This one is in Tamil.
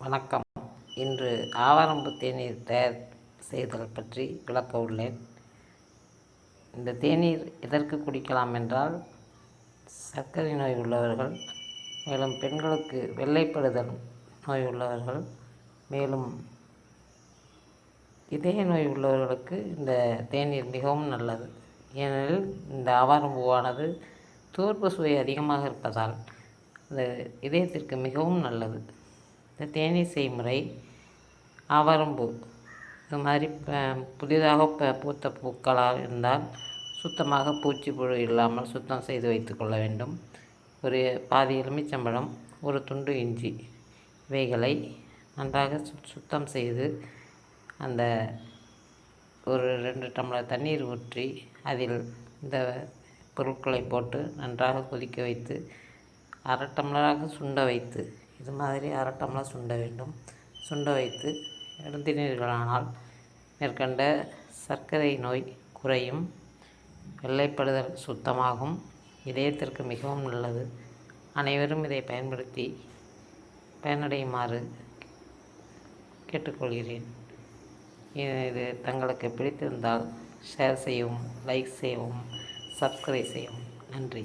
வணக்கம். இன்று ஆவாரம்பூ தேநீர் தயார் செய்தல் பற்றி விளக்க உள்ளேன். இந்த தேநீர் எதற்கு குடிக்கலாம் என்றால், சர்க்கரை நோய் உள்ளவர்கள், மேலும் பெண்களுக்கு வெள்ளைப்படுதல் நோய் உள்ளவர்கள், மேலும் இதய நோய் உள்ளவர்களுக்கு இந்த தேநீர் மிகவும் நல்லது. ஏனெனில் இந்த ஆவாரம்பூவானது துவர்ப்பு சுவை அதிகமாக இருப்பதால் இந்த இதயத்திற்கு மிகவும் நல்லது. இந்த தேநீர் செய்முறை, ஆவாரம்பூ இது மாதிரி புதிதாக பூத்த பூக்களாக இருந்தால் சுத்தமாக பூச்சி புழு இல்லாமல் சுத்தம் செய்து வைத்து கொள்ள வேண்டும். ஒரு பாதி எலுமிச்சம்பழம், ஒரு துண்டு இஞ்சி, இவைகளை நன்றாக சுத்தம் செய்து அந்த ஒரு 2 டம்ளர் தண்ணீர் ஊற்றி அதில் இந்த பொருட்களை போட்டு நன்றாக கொதிக்க வைத்து அரை டம்ளராக சுண்ட வைத்து, இது மாதிரி அரை டம்ளர் சுண்ட வேண்டும். சுண்ட வைத்து எடுத்தினீர்களானால் மேற்கண்ட சர்க்கரை நோய் குறையும், வெள்ளைப்படுதல் சுத்தமாகும், இதயத்திற்கு மிகவும் நல்லது. அனைவரும் இதை பயன்படுத்தி பயனடையுமாறு கேட்டுக்கொள்கிறேன். இது தங்களுக்கு பிடித்திருந்தால் ஷேர் செய்யவும், லைக் செய்யவும், சப்ஸ்கிரைப் செய்யவும். நன்றி.